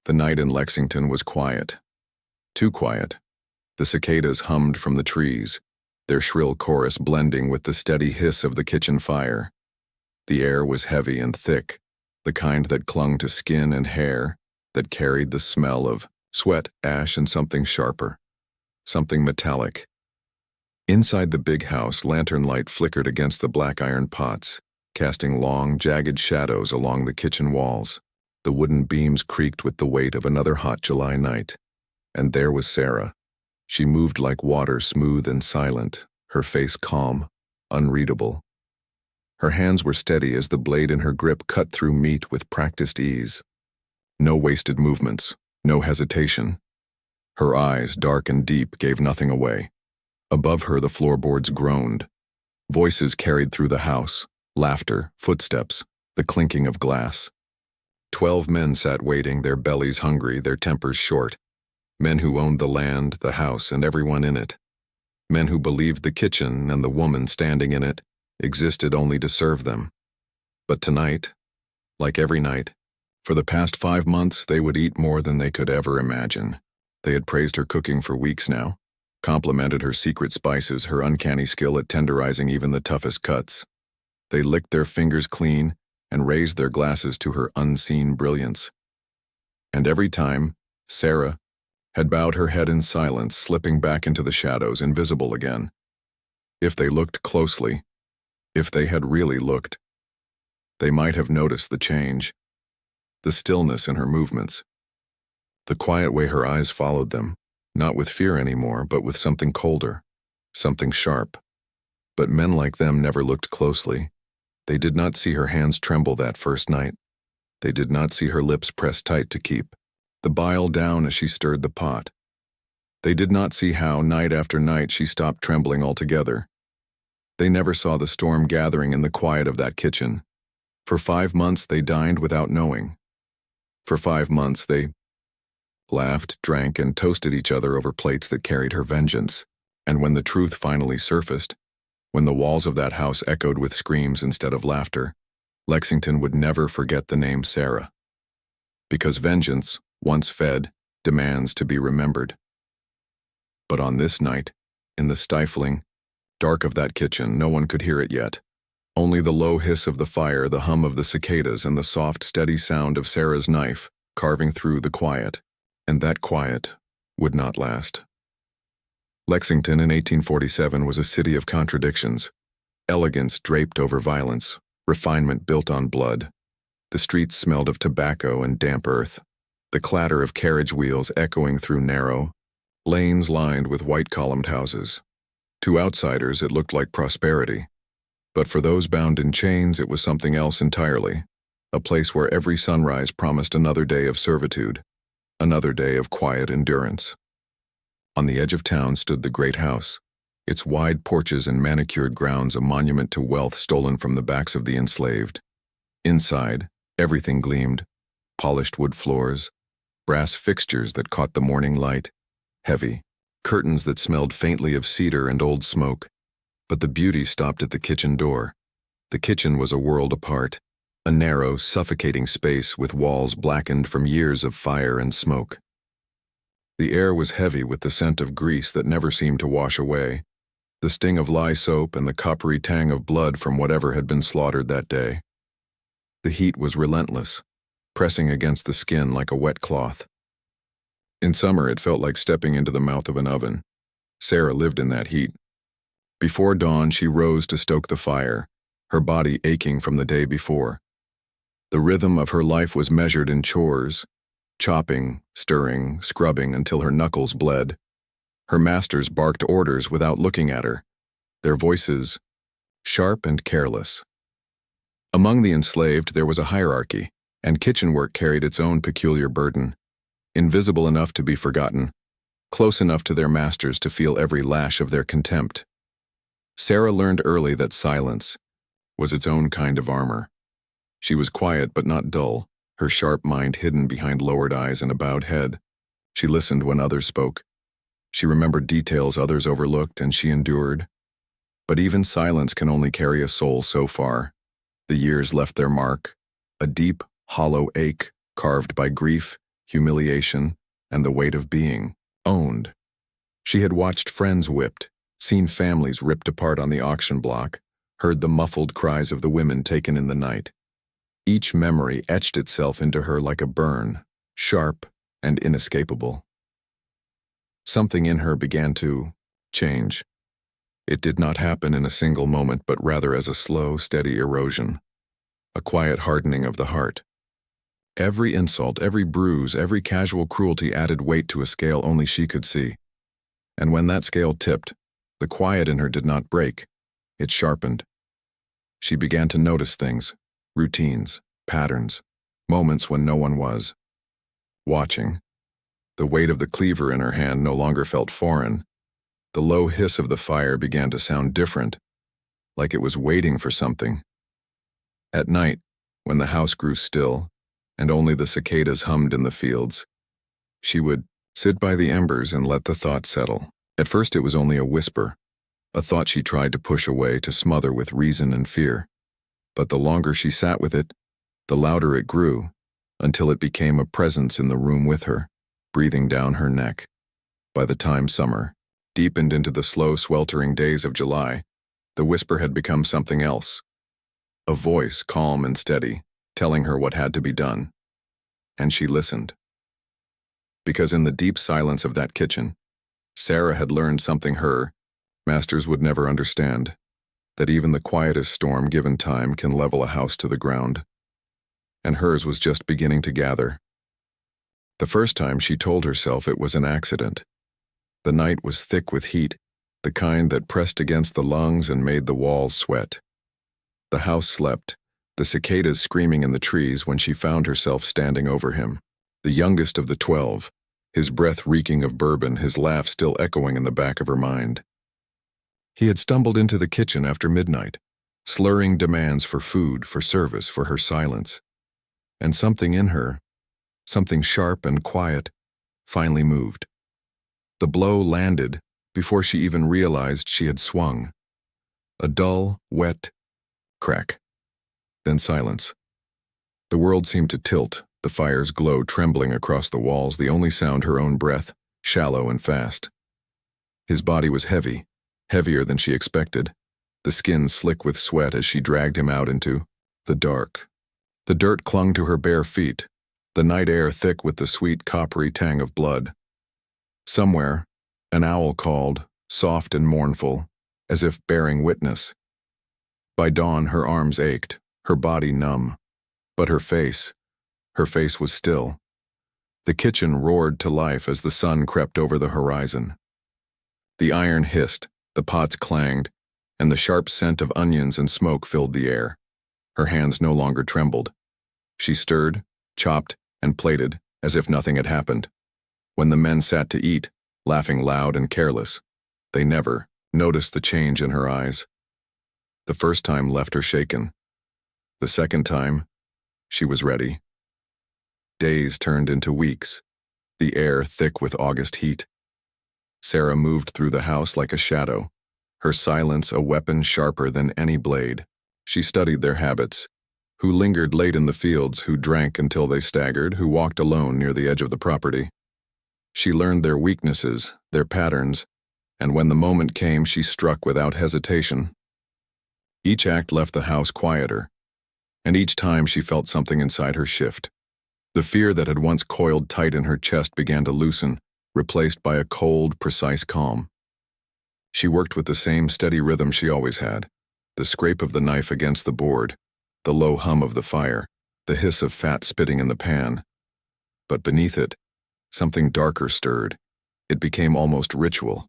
The night in Lexington was quiet. Too quiet. The cicadas hummed from the trees, their shrill chorus blending with the steady hiss of the kitchen fire. The air was heavy and thick, the kind that clung to skin and hair, that carried the smell of sweat, ash, and something sharper, something metallic. Inside the big house, lantern light flickered against the black iron pots, casting long, jagged shadows along the kitchen walls. The wooden beams creaked with the weight of another hot July night. And there was Sarah. She moved like water, smooth and silent, her face calm, unreadable. Her hands were steady as the blade in her grip cut through meat with practiced ease. No wasted movements, no hesitation. Her eyes, dark and deep, gave nothing away. Above her the floorboards groaned. Voices carried through the house, laughter, footsteps, the clinking of glass. 12 men sat waiting, their bellies hungry, their tempers short. Men who owned the land, the house, and everyone in it. Men who believed the kitchen and the woman standing in it existed only to serve them. But tonight, like every night, for the past 5 months they would eat more than they could ever imagine. They had praised her cooking for weeks now, complimented her secret spices, her uncanny skill at tenderizing even the toughest cuts. They licked their fingers clean and raised their glasses to her unseen brilliance. And every time, Sarah had bowed her head in silence, slipping back into the shadows, invisible again. If they looked closely, if they had really looked, they might have noticed the change, the stillness in her movements, the quiet way her eyes followed them, not with fear anymore, but with something colder, something sharp. But men like them never looked closely. They did not see her hands tremble that first night. They did not see her lips press tight to keep the bile down as she stirred the pot. They did not see how, night after night, she stopped trembling altogether. They never saw the storm gathering in the quiet of that kitchen. For 5 months they dined without knowing. For 5 months they laughed, drank, and toasted each other over plates that carried her vengeance. And when the truth finally surfaced, when the walls of that house echoed with screams instead of laughter, Lexington would never forget the name Sarah. Because vengeance, once fed, demands to be remembered. But on this night, in the stifling dark of that kitchen, no one could hear it yet. Only the low hiss of the fire, the hum of the cicadas, and the soft, steady sound of Sarah's knife carving through the quiet. And that quiet would not last. Lexington in 1847 was a city of contradictions. Elegance draped over violence, refinement built on blood. The streets smelled of tobacco and damp earth, the clatter of carriage wheels echoing through narrow lanes lined with white-columned houses. To outsiders it looked like prosperity, but for those bound in chains it was something else entirely, a place where every sunrise promised another day of servitude, another day of quiet endurance. On the edge of town stood the great house, its wide porches and manicured grounds a monument to wealth stolen from the backs of the enslaved. Inside, everything gleamed: polished wood floors, brass fixtures that caught the morning light, heavy curtains that smelled faintly of cedar and old smoke. But the beauty stopped at the kitchen door. The kitchen was a world apart, a narrow, suffocating space with walls blackened from years of fire and smoke. The air was heavy with the scent of grease that never seemed to wash away, the sting of lye soap and the coppery tang of blood from whatever had been slaughtered that day. The heat was relentless, pressing against the skin like a wet cloth. In summer it felt like stepping into the mouth of an oven. Sarah lived in that heat. Before dawn she rose to stoke the fire, her body aching from the day before. The rhythm of her life was measured in chores, chopping, stirring, scrubbing until her knuckles bled. Her masters barked orders without looking at her, their voices sharp and careless. Among the enslaved there was a hierarchy, and kitchen work carried its own peculiar burden, invisible enough to be forgotten, close enough to their masters to feel every lash of their contempt. Sarah learned early that silence was its own kind of armor. She was quiet but not dull, her sharp mind hidden behind lowered eyes and a bowed head. She listened when others spoke. She remembered details others overlooked, and she endured. But even silence can only carry a soul so far. The years left their mark, a deep, hollow ache carved by grief humiliation, and the weight of being owned. She had watched friends whipped, seen families ripped apart on the auction block, heard the muffled cries of the women taken in the night. Each memory etched itself into her like a burn, sharp and inescapable. Something in her began to change. It did not happen in a single moment, but rather as a slow, steady erosion, a quiet hardening of the heart. Every insult, every bruise, every casual cruelty added weight to a scale only she could see. And when that scale tipped, the quiet in her did not break, it sharpened. She began to notice things, routines, patterns, moments when no one was watching. The weight of the cleaver in her hand no longer felt foreign. The low hiss of the fire began to sound different, like it was waiting for something. At night, when the house grew still, and only the cicadas hummed in the fields, she would sit by the embers and let the thought settle. At first it was only a whisper, a thought she tried to push away, to smother with reason and fear. But the longer she sat with it, the louder it grew, until it became a presence in the room with her, breathing down her neck. By the time summer deepened into the slow, sweltering days of July, the whisper had become something else. A voice, calm and steady, telling her what had to be done. And she listened. Because in the deep silence of that kitchen, Sarah had learned something her masters would never understand, that even the quietest storm given time can level a house to the ground. And hers was just beginning to gather. The first time she told herself it was an accident. The night was thick with heat, the kind that pressed against the lungs and made the walls sweat. The house slept, the cicadas screaming in the trees, when she found herself standing over him, the youngest of the 12, his breath reeking of bourbon, his laugh still echoing in the back of her mind. He had stumbled into the kitchen after midnight, slurring demands for food, for service, for her silence. And something in her, something sharp and quiet, finally moved. The blow landed before she even realized she had swung. A dull, wet crack. Then silence. The world seemed to tilt, the fire's glow trembling across the walls, the only sound her own breath, shallow and fast. His body was heavy, heavier than she expected, the skin slick with sweat as she dragged him out into the dark. The dirt clung to her bare feet, the night air thick with the sweet coppery tang of blood. Somewhere, an owl called, soft and mournful, as if bearing witness. By dawn, her arms ached, her body numb, but her face was still. The kitchen roared to life as the sun crept over the horizon. The iron hissed, the pots clanged, and the sharp scent of onions and smoke filled the air. Her hands no longer trembled. She stirred, chopped, and plated as if nothing had happened. When the men sat to eat, laughing loud and careless, they never noticed the change in her eyes. The first time left her shaken. The second time, she was ready. Days turned into weeks, the air thick with August heat. Sarah moved through the house like a shadow, her silence a weapon sharper than any blade. She studied their habits, who lingered late in the fields, who drank until they staggered, who walked alone near the edge of the property. She learned their weaknesses, their patterns, and when the moment came, she struck without hesitation. Each act left the house quieter, and each time she felt something inside her shift. The fear that had once coiled tight in her chest began to loosen, replaced by a cold, precise calm. She worked with the same steady rhythm she always had, the scrape of the knife against the board, the low hum of the fire, the hiss of fat spitting in the pan. But beneath it, something darker stirred. It became almost ritual,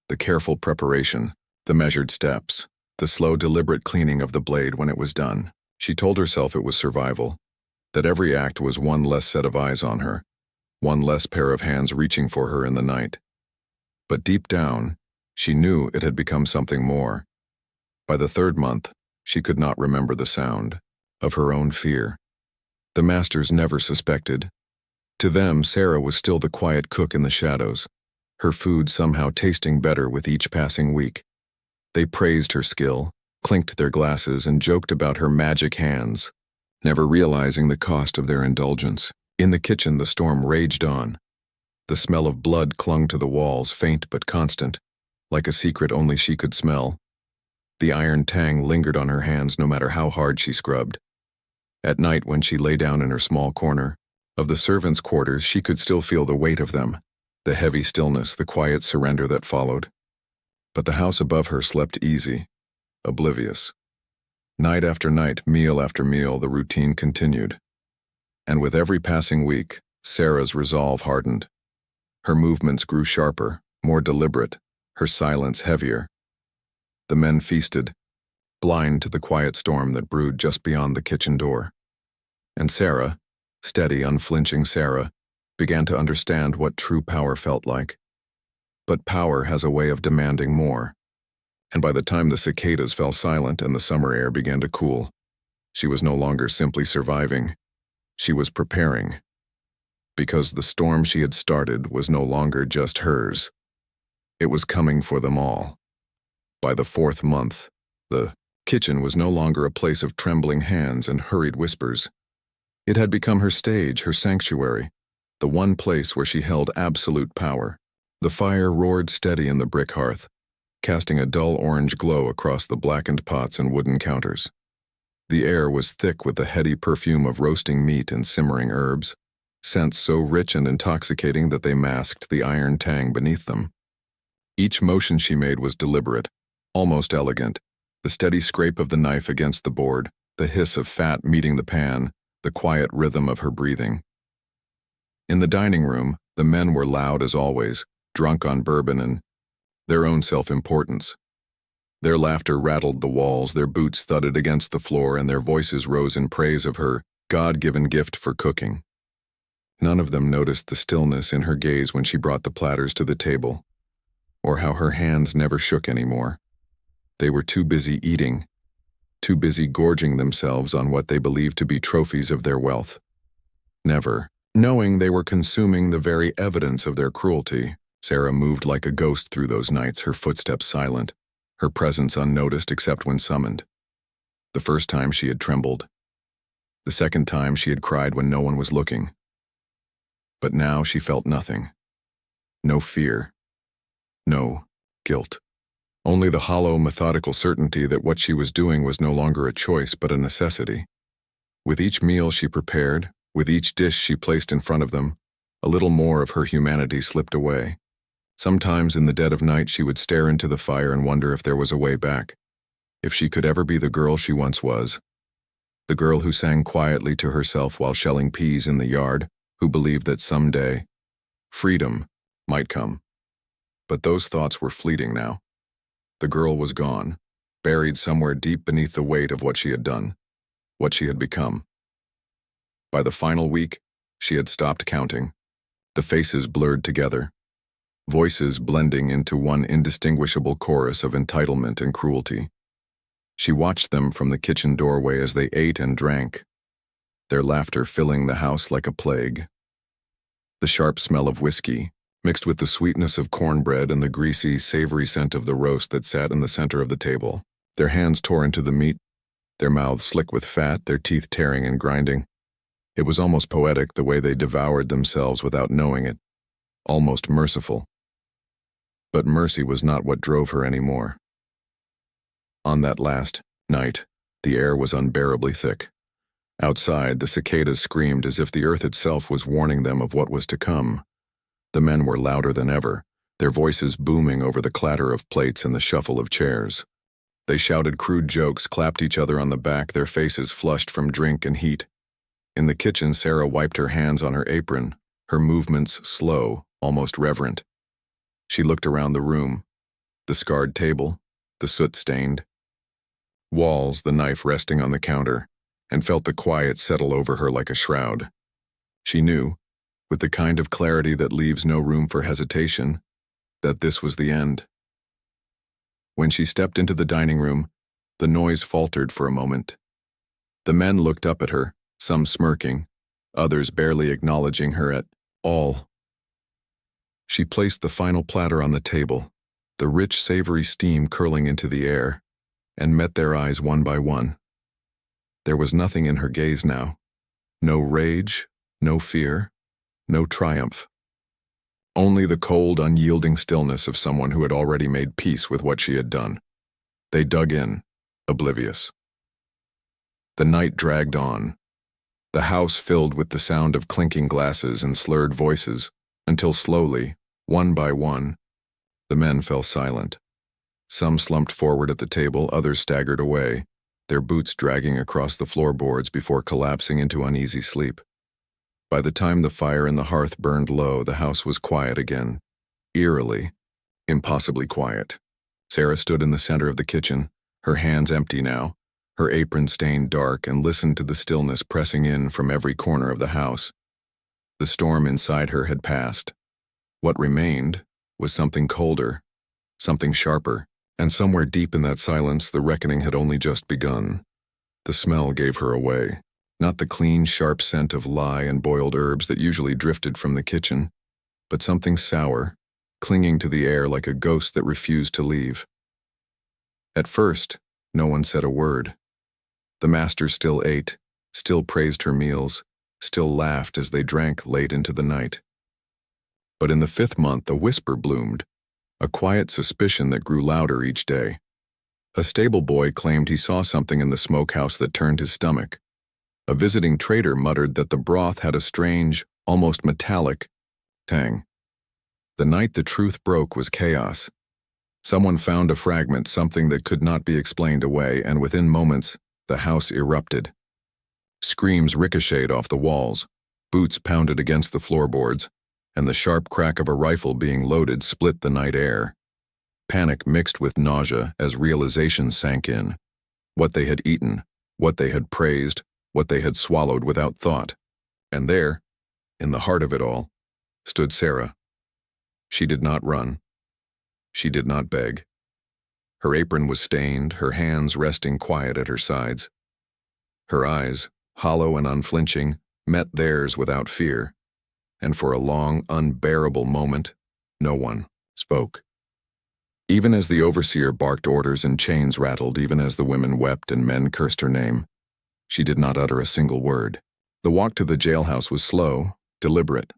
the careful preparation, the measured steps, the slow, deliberate cleaning of the blade when it was done. She told herself it was survival, that every act was one less set of eyes on her, one less pair of hands reaching for her in the night. But deep down, she knew it had become something more. By the third month, she could not remember the sound of her own fear. The masters never suspected. To them, Sarah was still the quiet cook in the shadows, her food somehow tasting better with each passing week. They praised her skill, clinked their glasses, and joked about her magic hands, never realizing the cost of their indulgence. In the kitchen, the storm raged on. The smell of blood clung to the walls, faint but constant, like a secret only she could smell. The iron tang lingered on her hands no matter how hard she scrubbed. At night, when she lay down in her small corner of the servants' quarters, she could still feel the weight of them, the heavy stillness, the quiet surrender that followed. But the house above her slept easy, oblivious. Night after night, meal after meal, the routine continued. And with every passing week, Sarah's resolve hardened. Her movements grew sharper, more deliberate, her silence heavier. The men feasted, blind to the quiet storm that brewed just beyond the kitchen door. And Sarah, steady, unflinching Sarah, began to understand what true power felt like. But power has a way of demanding more. And by the time the cicadas fell silent and the summer air began to cool, she was no longer simply surviving. She was preparing. Because the storm she had started was no longer just hers. It was coming for them all. By the 4th month, the kitchen was no longer a place of trembling hands and hurried whispers. It had become her stage, her sanctuary, the one place where she held absolute power. The fire roared steady in the brick hearth, casting a dull orange glow across the blackened pots and wooden counters. The air was thick with the heady perfume of roasting meat and simmering herbs, scents so rich and intoxicating that they masked the iron tang beneath them. Each motion she made was deliberate, almost elegant, the steady scrape of the knife against the board, the hiss of fat meeting the pan, the quiet rhythm of her breathing. In the dining room, the men were loud as always, drunk on bourbon and their own self-importance. Their laughter rattled the walls, their boots thudded against the floor, and their voices rose in praise of her God-given gift for cooking. None of them noticed the stillness in her gaze when she brought the platters to the table, or how her hands never shook anymore. They were too busy eating, too busy gorging themselves on what they believed to be trophies of their wealth. Never, knowing they were consuming the very evidence of their cruelty, Sarah moved like a ghost through those nights, her footsteps silent, her presence unnoticed except when summoned. The first time she had trembled. The second time she had cried when no one was looking. But now she felt nothing. No fear. No guilt. Only the hollow, methodical certainty that what she was doing was no longer a choice but a necessity. With each meal she prepared, with each dish she placed in front of them, a little more of her humanity slipped away. Sometimes in the dead of night she would stare into the fire and wonder if there was a way back, if she could ever be the girl she once was. The girl who sang quietly to herself while shelling peas in the yard, who believed that someday, freedom might come. But those thoughts were fleeting now. The girl was gone, buried somewhere deep beneath the weight of what she had done, what she had become. By the final week, she had stopped counting. The faces blurred together, voices blending into one indistinguishable chorus of entitlement and cruelty. She watched them from the kitchen doorway as they ate and drank, their laughter filling the house like a plague. The sharp smell of whiskey, mixed with the sweetness of cornbread and the greasy, savory scent of the roast that sat in the center of the table. Their hands tore into the meat, their mouths slick with fat, their teeth tearing and grinding. It was almost poetic the way they devoured themselves without knowing it, almost merciful. But mercy was not what drove her anymore. On that last night, the air was unbearably thick. Outside, the cicadas screamed as if the earth itself was warning them of what was to come. The men were louder than ever, their voices booming over the clatter of plates and the shuffle of chairs. They shouted crude jokes, clapped each other on the back, their faces flushed from drink and heat. In the kitchen, Sarah wiped her hands on her apron, her movements slow, almost reverent. She looked around the room, the scarred table, the soot-stained walls, the knife resting on the counter, and felt the quiet settle over her like a shroud. She knew, with the kind of clarity that leaves no room for hesitation, that this was the end. When she stepped into the dining room, the noise faltered for a moment. The men looked up at her, some smirking, others barely acknowledging her at all. She placed the final platter on the table, the rich, savory steam curling into the air, and met their eyes one by one. There was nothing in her gaze now. No rage, No fear, no triumph. Only the cold, unyielding stillness of someone who had already made peace with what she had done. They dug in, oblivious. The night dragged on, the house filled with the sound of clinking glasses and slurred voices, until slowly, one by one, the men fell silent. Some slumped forward at the table, others staggered away, their boots dragging across the floorboards before collapsing into uneasy sleep. By the time the fire in the hearth burned low, the house was quiet again, eerily, impossibly quiet. Sarah stood in the center of the kitchen, her hands empty now, her apron stained dark, and listened to the stillness pressing in from every corner of the house. The storm inside her had passed. What remained was something colder, something sharper, and somewhere deep in that silence the reckoning had only just begun. The smell gave her away, not the clean, sharp scent of lye and boiled herbs that usually drifted from the kitchen, but something sour, clinging to the air like a ghost that refused to leave. At first, no one said a word. The master still ate, still praised her meals, still laughed as they drank late into the night. But in the 5th month, a whisper bloomed, a quiet suspicion that grew louder each day. A stable boy claimed he saw something in the smokehouse that turned his stomach. A visiting trader muttered that the broth had a strange, almost metallic, tang. The night the truth broke was chaos. Someone found a fragment, something that could not be explained away, and within moments, the house erupted. Screams ricocheted off the walls, boots pounded against the floorboards, and the sharp crack of a rifle being loaded split the night air. Panic mixed with nausea as realization sank in. What they had eaten, what they had praised, what they had swallowed without thought. And there, in the heart of it all, stood Sarah. She did not run. She did not beg. Her apron was stained, her hands resting quiet at her sides. Her eyes, hollow and unflinching, met theirs without fear, and for a long, unbearable moment, no one spoke. Even as the overseer barked orders and chains rattled, even as the women wept and men cursed her name, she did not utter a single word. The walk to the jailhouse was slow, deliberate.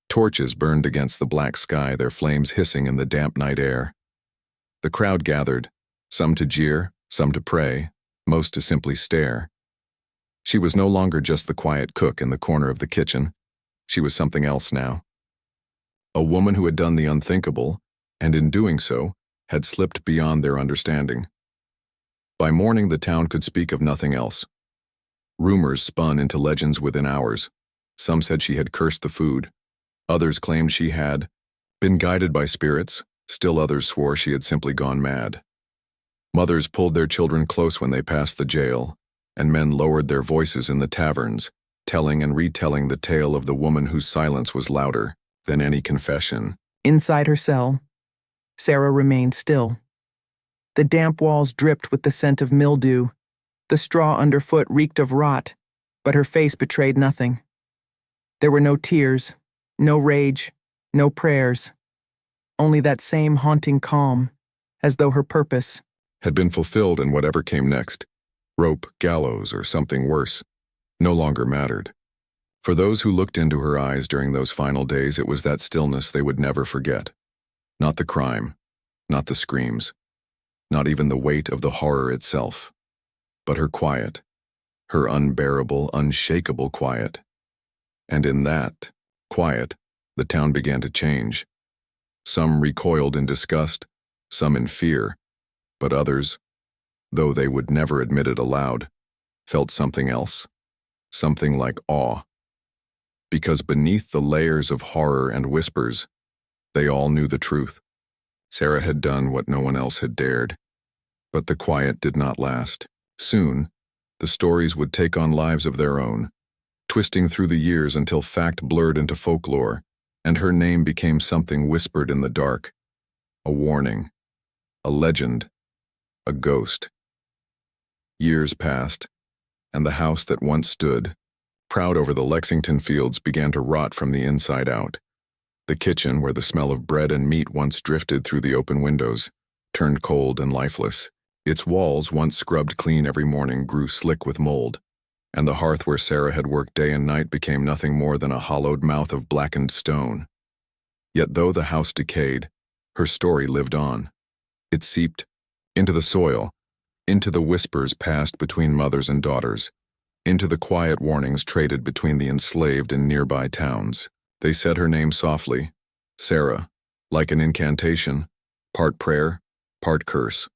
Torches burned against the black sky, their flames hissing in the damp night air. The crowd gathered, some to jeer, some to pray, most to simply stare. She was no longer just the quiet cook in the corner of the kitchen. She was something else now. A woman who had done the unthinkable, and in doing so, had slipped beyond their understanding. By morning, the town could speak of nothing else. Rumors spun into legends within hours. Some said she had cursed the food. Others claimed she had been guided by spirits. Still others swore she had simply gone mad. Mothers pulled their children close when they passed the jail, and men lowered their voices in the taverns, telling and retelling the tale of the woman whose silence was louder than any confession. Inside her cell, Sarah remained still. The damp walls dripped with the scent of mildew. The straw underfoot reeked of rot, but her face betrayed nothing. There were no tears, no rage, no prayers. Only that same haunting calm, as though her purpose had been fulfilled, and whatever came next, rope, gallows, or something worse, no longer mattered. For those who looked into her eyes during those final days, it was that stillness they would never forget. Not the crime, not the screams, not even the weight of the horror itself, but her quiet, her unbearable, unshakable quiet. And in that quiet, the town began to change. Some recoiled in disgust, some in fear, but others, though they would never admit it aloud, felt something else, something like awe. Because beneath the layers of horror and whispers, they all knew the truth. Sarah had done what no one else had dared. But the quiet did not last. Soon, the stories would take on lives of their own, twisting through the years until fact blurred into folklore, and her name became something whispered in the dark, a warning, a legend, a ghost. Years passed, and the house that once stood, proud over the Lexington fields, began to rot from the inside out. The kitchen, where the smell of bread and meat once drifted through the open windows, turned cold and lifeless. Its walls, once scrubbed clean every morning, grew slick with mold, and the hearth where Sarah had worked day and night became nothing more than a hollowed mouth of blackened stone. Yet though the house decayed, her story lived on. It seeped into the soil, into the whispers passed between mothers and daughters, into the quiet warnings traded between the enslaved in nearby towns. They said her name softly, Sarah, like an incantation, part prayer, part curse.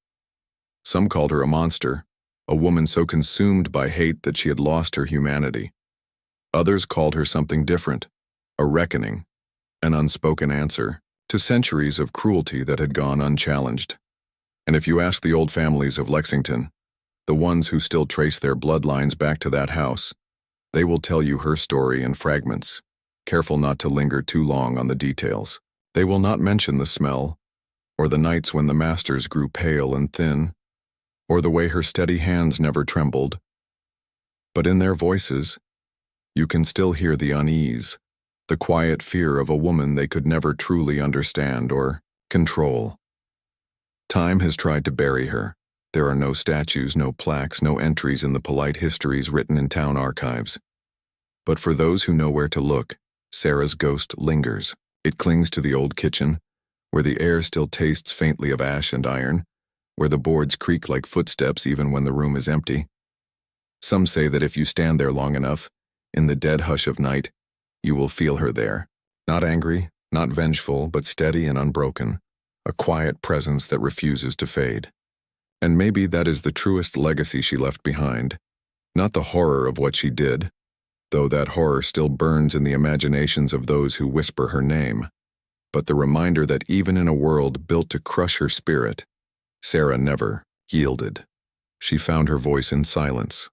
Some called her a monster, a woman so consumed by hate that she had lost her humanity. Others called her something different, a reckoning, an unspoken answer to centuries of cruelty that had gone unchallenged. And if you ask the old families of Lexington, the ones who still trace their bloodlines back to that house, they will tell you her story in fragments, careful not to linger too long on the details. They will not mention the smell, or the nights when the masters grew pale and thin, or the way her steady hands never trembled. But in their voices, you can still hear the unease, the quiet fear of a woman they could never truly understand or control. Time has tried to bury her. There are no statues, no plaques, no entries in the polite histories written in town archives. But for those who know where to look, Sarah's ghost lingers. It clings to the old kitchen, where the air still tastes faintly of ash and iron, where the boards creak like footsteps even when the room is empty. Some say that if you stand there long enough, in the dead hush of night, you will feel her there. Not angry, not vengeful, but steady and unbroken, a quiet presence that refuses to fade. And maybe that is the truest legacy she left behind. Not the horror of what she did, though that horror still burns in the imaginations of those who whisper her name, but the reminder that even in a world built to crush her spirit, Sarah never yielded. She found her voice in silence,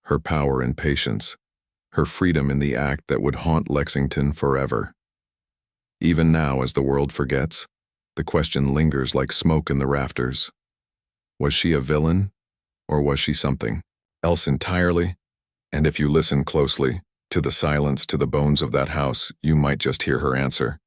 her power in patience, her freedom in the act that would haunt Lexington forever. Even now, as the world forgets, the question lingers like smoke in the rafters. Was she a villain, or was she something else entirely? And if you listen closely, to the silence, to the bones of that house, you might just hear her answer.